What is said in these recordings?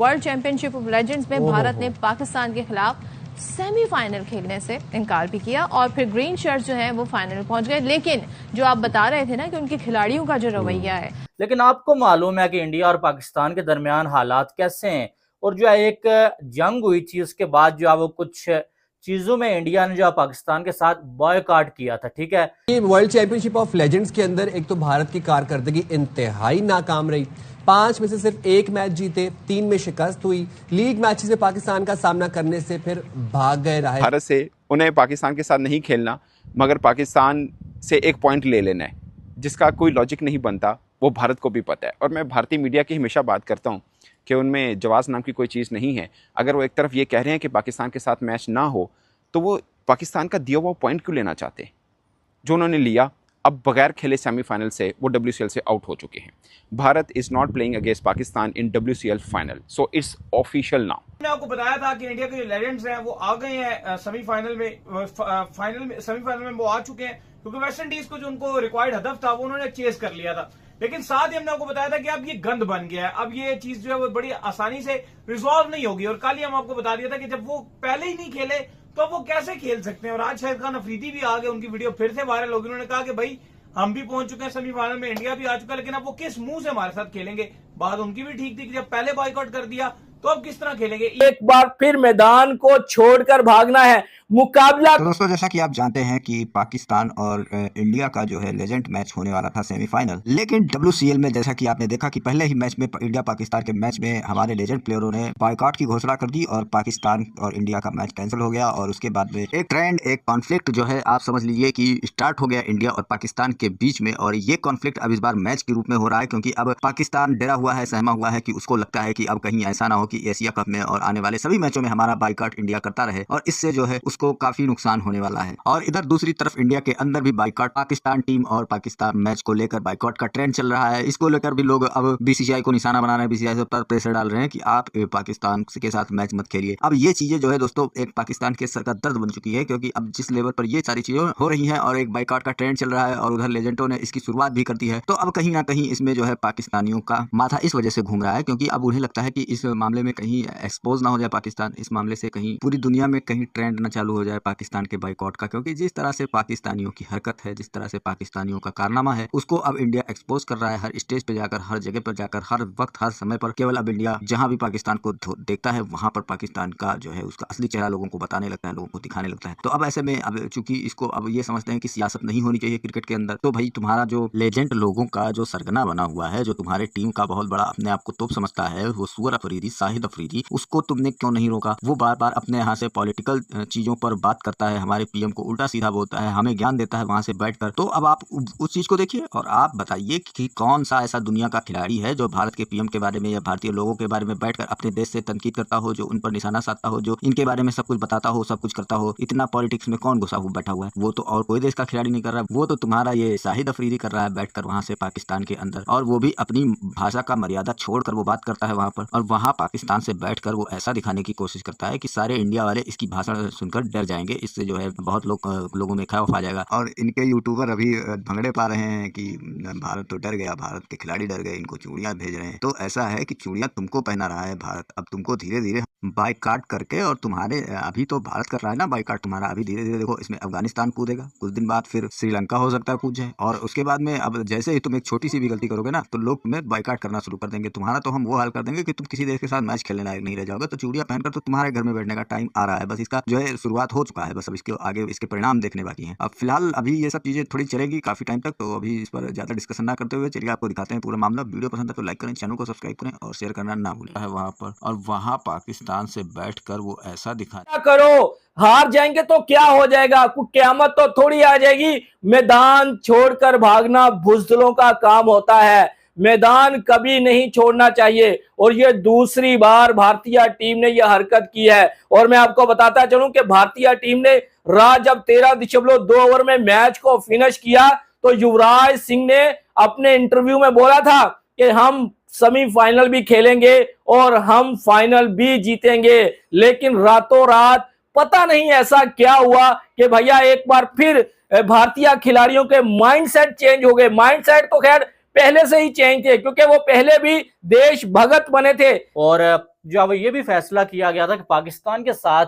World championship of legends में भारत ने पाकिस्तान के खिलाफ सेमीफाइनल खेलने से इनकार भी किया और फिर ग्रीन शर्ट जो है वो फाइनल में पहुंच गए। लेकिन जो आप बता रहे थे ना कि उनके खिलाड़ियों का जो रवैया है, लेकिन आपको मालूम है कि इंडिया और पाकिस्तान के दरमियान हालात कैसे हैं, और जो है एक जंग हुई थी उसके बाद जो है वो कुछ चीजों में इंडिया ने जो पाकिस्तान के साथ बॉयकॉट किया था। ठीक है, वर्ल्ड चैंपियनशिप ऑफ लेजेंड्स के अंदर एक तो भारत की कारकर्दगी इंतहाई नाकाम रही। 5 में से सिर्फ 1 मैच जीते, 3 में शिकस्त हुई। लीग मैचेस में पाकिस्तान का सामना करने से फिर भाग गए रहे। भारत से उन्हें पाकिस्तान के साथ नहीं खेलना, मगर पाकिस्तान से 1 पॉइंट ले लेना है, जिसका कोई लॉजिक नहीं बनता, वो भारत को भी पता है। और मैं भारतीय मीडिया की हमेशा बात करता हूँ कि उनमें जवाब नाम की कोई चीज़ नहीं है। अगर वो एक तरफ ये कह रहे हैं कि पाकिस्तान के साथ मैच ना हो, तो वो पाकिस्तान का दिया हुआ पॉइंट क्यों लेना चाहते हैं जो उन्होंने लिया। अब बगैर खेले सेमीफाइनल से वो WCL से आउट हो चुके हैं। Bharat is not playing against Pakistan in WCL final, so it's official now. मैंने आपको बताया था कि इंडिया के जो लेजेंड्स हैं वो आ गए हैं सेमीफाइनल में, सेमीफाइनल में वो आ चुके हैं, क्योंकि वेस्ट इंडीज को जो उनको रिक्वायर्ड हदफ था वो उन्होंने चेस कर लिया था। लेकिन साथ ही हमने आपको बताया था कि अब ये गंद बन गया है, अब ये चीज जो है वो बड़ी आसानी से रिजॉल्व नहीं होगी। और कल ही हम आपको बता दिया था कि जब वो पहले ही नहीं खेले तो वो कैसे खेल सकते हैं। और आज शाहिद खान अफरीदी भी आ गए, उनकी वीडियो फिर से वायरल होगी। उन्होंने कहा कि भाई हम भी पहुंच चुके हैं सेमीफाइनल में, इंडिया भी आ चुका है, लेकिन अब वो किस मुंह से हमारे साथ खेलेंगे। बात उनकी भी ठीक थी कि जब पहले बॉयकॉट कर दिया तो अब किस तरह खेलेंगे। एक बार फिर मैदान को छोड़कर भागना है मुकाबला। तो दोस्तों, जैसा कि आप जानते हैं कि पाकिस्तान और इंडिया का जो है लेजेंड मैच होने वाला था सेमीफाइनल, लेकिन WCL में जैसा कि आपने देखा कि पहले ही मैच में इंडिया पाकिस्तान के मैच में हमारे लेजेंड प्लेयरों ने बॉयकॉट की घोषणा कर दी और पाकिस्तान और इंडिया का मैच कैंसिल हो गया। और उसके बाद में एक ट्रेंड, एक कॉन्फ्लिक्ट जो है आप समझ लीजिए कि स्टार्ट हो गया इंडिया और पाकिस्तान के बीच में। और ये कॉन्फ्लिक्ट अब इस बार मैच के रूप में हो रहा है, क्योंकि अब पाकिस्तान डरा हुआ है, सहमा हुआ है कि उसको लगता है कि अब कहीं ऐसा ना हो कि एशिया कप में और आने वाले सभी मैचों में हमारा बॉयकॉट इंडिया करता रहे, और इससे जो है उसको काफी नुकसान होने वाला है। और इधर दूसरी तरफ इंडिया के अंदर भी बॉयकॉट, पाकिस्तान टीम और पाकिस्तान मैच को लेकर बॉयकॉट का ट्रेंड चल रहा है। इसको लेकर भी लोग अब BCCI को निशाना बना रहे हैं, BCCI से पर प्रेशर डाल रहे हैं कि आप पाकिस्तान के साथ मैच मत खेलिए। अब ये चीजें जो है दोस्तों एक पाकिस्तान के सर का दर्द बन चुकी है, क्योंकि अब जिस लेवल पर ये सारी चीजें हो रही हैं और एक बॉयकॉट का ट्रेंड चल रहा है और उधर लेजेंडों ने इसकी शुरुआत भी कर दी है, तो अब कहीं ना कहीं इसमें जो है पाकिस्तानियों का माथा इस वजह से घूम रहा है, क्योंकि अब उन्हें लगता है कि इस मामले में कहीं एक्सपोज ना हो जाए पाकिस्तान, इस मामले से कहीं पूरी दुनिया में कहीं ट्रेंड ना चालू हो जाए पाकिस्तान के बॉयकॉट का। क्योंकि जिस तरह से पाकिस्तानियों की हरकत है, जिस तरह से पाकिस्तानियों का कारनामा है, उसको अब इंडिया एक्सपोज कर रहा है हर स्टेज पे जाकर, हर जगह पर जाकर, हर वक्त, हर समय पर। केवल अब इंडिया जहां भी पाकिस्तान को देखता है वहां पर पाकिस्तान का जो है उसका असली चेहरा लोगों को बताने लगता है, लोगों को दिखाने लगता है। तो अब ऐसे में अब चूंकि इसको अब ये समझते हैं कि सियासत नहीं होनी चाहिए क्रिकेट के अंदर, तो भाई तुम्हारा जो लेजेंड लोगों का जो सरगना बना हुआ है, जो तुम्हारे टीम का बहुत बड़ा अपने आप को तोप समझता है, वो सुअर अफरीदी, शाहिद अफरीदी, उसको तुमने क्यों नहीं रोका? वो बार बार अपने यहाँ से पॉलिटिकल चीजों पर बात करता है, हमारे PM को उल्टा सीधा बोलता है, हमें ज्ञान देता है वहां से बैठकर। तो अब आप उस चीज को देखिए और आप बताइए कि कौन सा ऐसा दुनिया का खिलाड़ी है जो भारत के PM के बारे में या भारतीय लोगों के बारे में बैठकर अपने देश से तनकीद करता हो, जो उन पर निशाना साधता हो, जो इनके बारे में सब कुछ बताता हो, सब कुछ करता हो। इतना पॉलिटिक्स में कौन घुसा हुआ बैठा हुआ है? वो तो और कोई देश का खिलाड़ी नहीं कर रहा है, वो तो तुम्हारा ये शाहिद अफरीदी कर रहा है बैठकर वहां से पाकिस्तान के अंदर, और वो भी अपनी भाषा का मर्यादा छोड़कर वो बात करता है वहां पर। और वहां पाकिस्तान से बैठकर वो ऐसा दिखाने की कोशिश करता है कि सारे इंडिया वाले इसकी भाषा सुनकर डर जाएंगे, इससे जो है बहुत लोगों में खौफ आ जाएगा। और इनके यूट्यूबर अभी भंगड़े पा रहे हैं कि भारत तो डर गया, भारत के खिलाड़ी डर गए, इनको चूड़ियां भेज रहे हैं। तो ऐसा है कि चूड़ियां तुमको पहना रहा है भारत, अब तुमको धीरे धीरे बाइकाट करके, और तुम्हारे अभी तो भारत कर रहा है ना बाइकाट तुम्हारा, अभी धीरे धीरे देखो इसमें अफगानिस्तान कूदेगा, कुछ दिन बाद फिर श्रीलंका हो सकता है कूद जाए, और उसके बाद में अब जैसे ही तुम एक छोटी सी भी गलती करोगे ना तो लोग तुम्हें बाइकाट करना शुरू कर देंगे। तुम्हारा तो हम वो हाल कर देंगे कि तुम किसी देश के साथ मैच खेलने लायक नहीं रह जाओगे। तो चूड़ियां पहनकर तो तुम्हारे घर में बैठने का टाइम आ रहा है, बस इसका जो है शुरुआत हो चुका है, बस अब इसके आगे इसके परिणाम देखने बाकी हैं। अब फिलहाल अभी ये सब चीजें थोड़ी चलेगी काफी टाइम तक, तो अभी इस पर ज्यादा डिस्कशन ना करते हुए चलिए आपको दिखाते हैं पूरा मामला। वीडियो पसंद है तो लाइक करें, चैनल को सब्सक्राइब करें और शेयर करना ना भूलें। है वहां पर, और वहां पाकिस्तान से बैठकर वो ऐसा दिखा करो, हार जाएंगे तो क्या हो जाएगा, कुछ क़यामत तो थोड़ी आ जाएगी। मैदान छोड़कर भागना बुज़दिलों का काम होता है, मैदान कभी नहीं छोड़ना चाहिए। और ये दूसरी बार भारतीय टीम ने यह हरकत की है। और मैं आपको बताता चलूं कि भारतीय टीम ने रात जब 13.2 ओवर में मैच को फिनिश किया तो युवराज सिंह ने अपने इंटरव्यू में बोला था कि हम सेमीफाइनल भी खेलेंगे और हम फाइनल भी जीतेंगे। लेकिन रातों रात पता नहीं ऐसा क्या हुआ कि भैया एक बार फिर भारतीय खिलाड़ियों के माइंडसेट चेंज हो गए। माइंडसेट तो खैर पहले से ही चेंज थे, क्योंकि वो पहले भी देश भगत बने थे। और जो है वो ये भी फैसला किया गया था कि पाकिस्तान के साथ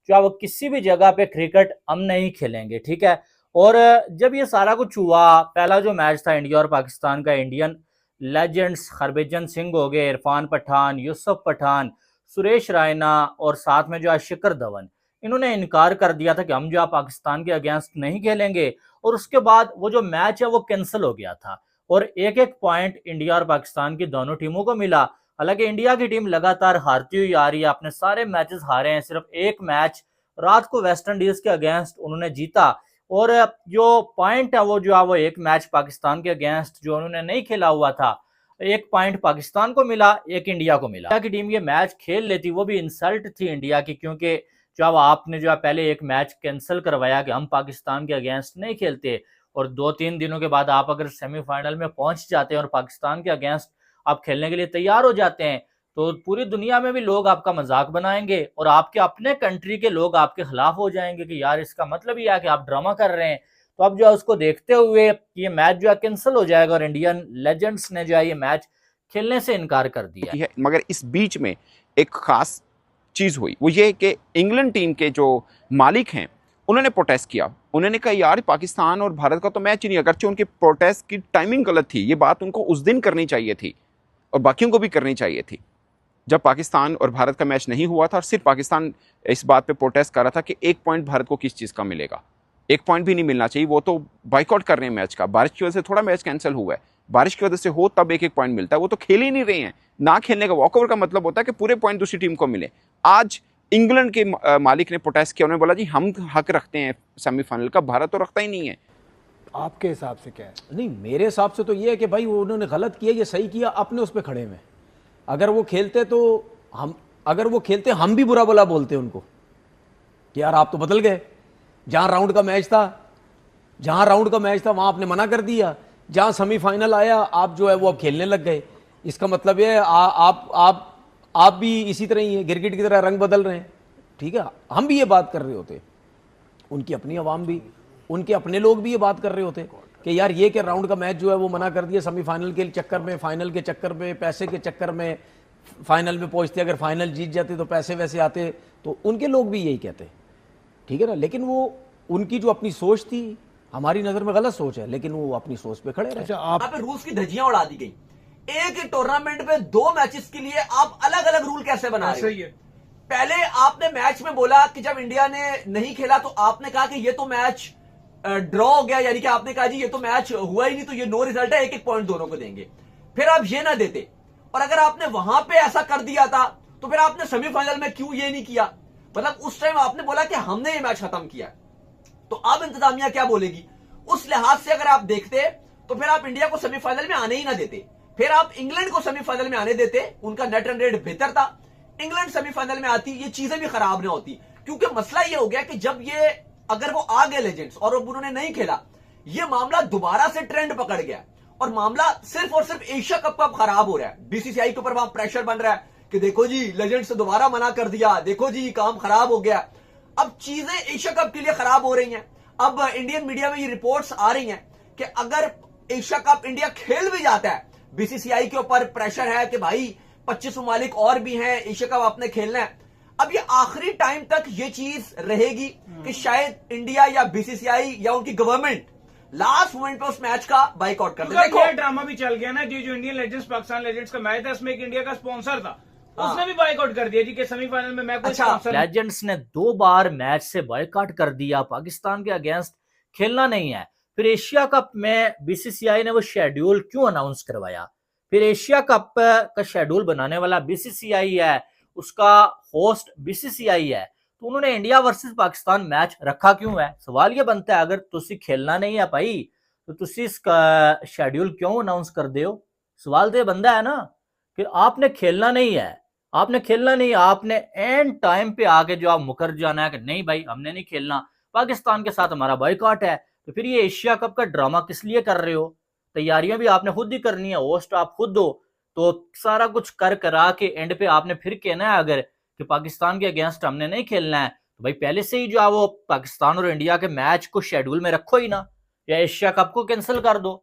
जो है वो किसी भी जगह पे क्रिकेट हम नहीं खेलेंगे, ठीक है। और जब ये सारा कुछ हुआ, पहला जो मैच था इंडिया और पाकिस्तान का, इंडियन लेजेंड्स हरभजन सिंह हो गए, इरफान पठान, यूसुफ पठान, सुरेश रायना और साथ में जो है शिखर धवन, इन्होंने इनकार कर दिया था कि हम जो है पाकिस्तान के अगेंस्ट नहीं खेलेंगे। और उसके बाद वो जो मैच है वो कैंसिल हो गया था और एक एक पॉइंट इंडिया और पाकिस्तान की दोनों टीमों को मिला। हालांकि इंडिया की टीम लगातार हारती हुई आ रही है, अपने सारे मैचेस हारे हैं, सिर्फ एक मैच रात को वेस्ट इंडीज के अगेंस्ट उन्होंने जीता। और जो पॉइंट है वो जो है वो एक मैच पाकिस्तान के अगेंस्ट जो उन्होंने नहीं खेला हुआ था, एक पॉइंट पाकिस्तान को मिला, एक इंडिया को मिला। इंडिया की टीम ये मैच खेल लेती, वो भी इंसल्ट थी इंडिया की, क्योंकि जब आपने जो है पहले एक मैच कैंसिल करवाया कि हम पाकिस्तान के अगेंस्ट नहीं खेलते, और 2-3 दिनों के बाद आप अगर सेमीफाइनल में पहुंच जाते हैं और पाकिस्तान के अगेंस्ट आप खेलने के लिए तैयार हो जाते हैं, तो पूरी दुनिया में भी लोग आपका मजाक बनाएंगे और आपके अपने कंट्री के लोग आपके खिलाफ हो जाएंगे कि यार इसका मतलब ये है कि आप ड्रामा कर रहे हैं। तो अब जो है उसको देखते हुए ये मैच जो है कैंसिल हो जाएगा और इंडियन लेजेंड्स ने जो है ये मैच खेलने से इनकार कर दिया है। मगर इस बीच में एक खास चीज़ हुई, वो ये कि इंग्लैंड टीम के जो मालिक हैं उन्होंने प्रोटेस्ट किया। उन्होंने कहा यार पाकिस्तान और भारत का तो मैच ही नहीं, अगरचे उनकी प्रोटेस्ट की टाइमिंग गलत थी, ये बात उनको उस दिन करनी चाहिए थी और बाकियों को भी करनी चाहिए थी जब पाकिस्तान और भारत का मैच नहीं हुआ था। और सिर्फ पाकिस्तान इस बात पे प्रोटेस्ट कर रहा था कि एक पॉइंट भारत को किस चीज़ का मिलेगा, एक पॉइंट भी नहीं मिलना चाहिए। वो तो बाइकआउट कर रहे हैं मैच का, बारिश की वजह से थोड़ा मैच कैंसिल हुआ है, बारिश की वजह से हो तब एक एक पॉइंट मिलता है, वो तो खेल ही नहीं रहे हैं। ना खेलने का वॉकओवर का मतलब होता है कि पूरे पॉइंट दूसरी टीम को मिले। आज इंग्लैंड के मालिक ने प्रोटेस्ट किया, उन्होंने बोला जी हम हक रखते हैं सेमीफाइनल का, भारत तो रखता ही नहीं है। आपके हिसाब से क्या है? नहीं, मेरे हिसाब से तो ये है कि भाई वो उन्होंने गलत किया, ये सही किया, अपने उस पर खड़े में। अगर वो खेलते तो हम भी बुरा भला बोलते उनको कि यार आप तो बदल गए। जहां राउंड का मैच था वहां आपने मना कर दिया, जहां सेमीफाइनल आया आप जो है वो अब खेलने लग गए। इसका मतलब ये आप भी इसी तरह ही है, गिरगिट की तरह रंग बदल रहे हैं। ठीक है, हम भी ये बात कर रहे होते, उनकी अपनी आवाम भी, उनके अपने लोग भी ये बात कर रहे होते कि यार ये कि राउंड का मैच जो है वो मना कर दिया, सेमीफाइनल के चक्कर में, फाइनल के चक्कर में, पैसे के चक्कर में फाइनल में पहुंचते, अगर फाइनल जीत जाते तो पैसे वैसे आते, तो उनके लोग भी यही कहते। ठीक है ना, लेकिन वो उनकी जो अपनी सोच थी हमारी नजर में गलत सोच है, लेकिन वो अपनी सोच पे खड़े रहे। अच्छा, आप रूस की धज्जियां उड़ा दी गई। एक ही टूर्नामेंट में 2 मैचेस के लिए आप अलग अलग रूल कैसे बना रहे हो? सही है। पहले आपने मैच में बोला कि जब इंडिया ने नहीं खेला तो आपने कहा कि ये तो मैच ड्रॉ हो गया, यानी कि आपने कहा जी ये तो मैच हुआ ही नहीं, तो ये नो रिजल्ट है, एक एक पॉइंट दोनों को देंगे। फिर आप ये ना देते, और अगर आपने वहां पे ऐसा कर दिया था तो फिर आपने सेमीफाइनल में क्यों ये नहीं किया? मतलब उस टाइम आपने बोला कि हमने ये मैच खत्म किया, तो अब इंतजामिया क्या बोलेगी? उस लिहाज से अगर आप देखते तो फिर आप इंडिया को सेमीफाइनल में आने ही ना देते, फिर आप इंग्लैंड को सेमीफाइनल में आने देते। उनका नेट रन रेट बेहतर था, इंग्लैंड सेमीफाइनल में आती, ये चीजें भी खराब नहीं होती। क्योंकि मसला ये हो गया कि जब ये अगर वो आ गए लेजेंड्स और अब उन्होंने नहीं खेला, ये मामला दोबारा से ट्रेंड पकड़ गया और मामला सिर्फ और सिर्फ एशिया कप का खराब हो रहा है। बीसीसीआई के ऊपर वहां प्रेशर बन रहा है कि देखो जी लेजेंड्स से दोबारा मना कर दिया, देखो जी काम खराब हो गया। अब चीजें एशिया कप के लिए खराब हो रही हैं। अब इंडियन मीडिया में ये रिपोर्ट्स आ रही हैं कि अगर एशिया कप इंडिया खेल भी जाता है, बीसीसीआई के ऊपर प्रेशर है कि भाई 25 ममालिक और भी हैं, एशिया कप आपने खेलना है। अब ये आखिरी टाइम तक ये चीज रहेगी कि शायद इंडिया या बीसीसीआई या उनकी गवर्नमेंट लास्ट मोमेंट पे उस मैच का बाइकआउट कर दे। देखो ड्रामा भी चल गया ना, जो इंडियन लेजेंड्स पाकिस्तान लेजेंड्स का मैच था, इसमें एक इंडिया का स्पॉन्सर था, उसने भी बाइकआउट कर दिया जी कि सेमीफाइनल में मैं कोई स्पॉन्सर। लेजेंड्स ने 2 बार मैच से बाइकआउट कर दिया, पाकिस्तान के अगेंस्ट खेलना नहीं है। फिर एशिया कप में बीसीसीआई ने वो शेड्यूल क्यों अनाउंस करवाया? फिर एशिया कप का शेड्यूल बनाने वाला बीसीसीआई है, उसका होस्ट बीसीसीआई है, तो उन्होंने इंडिया वर्सेस पाकिस्तान मैच रखा क्यों है? सवाल ये बनता है, अगर तुसी खेलना नहीं है भाई तो तुसी इसका शेड्यूल क्यों अनाउंस कर दे हो? सवाल तो ये बनता है ना कि आपने खेलना नहीं है, आपने एंड टाइम पे आके जो आप मुकर जाना है कि नहीं भाई हमने नहीं खेलना, पाकिस्तान के साथ हमारा बॉयकॉट है। तो फिर ये एशिया कप का ड्रामा किस लिए कर रहे हो? तैयारियां भी आपने खुद ही करनी है, होस्ट आप खुद हो, तो सारा कुछ कर करा के एंड पे आपने फिर कहना है अगर कि पाकिस्तान के अगेंस्ट हमने नहीं खेलना है, तो भाई पहले से ही जो है वो पाकिस्तान और इंडिया के मैच को शेड्यूल में रखो ही ना, या एशिया कप को कैंसिल कर दो।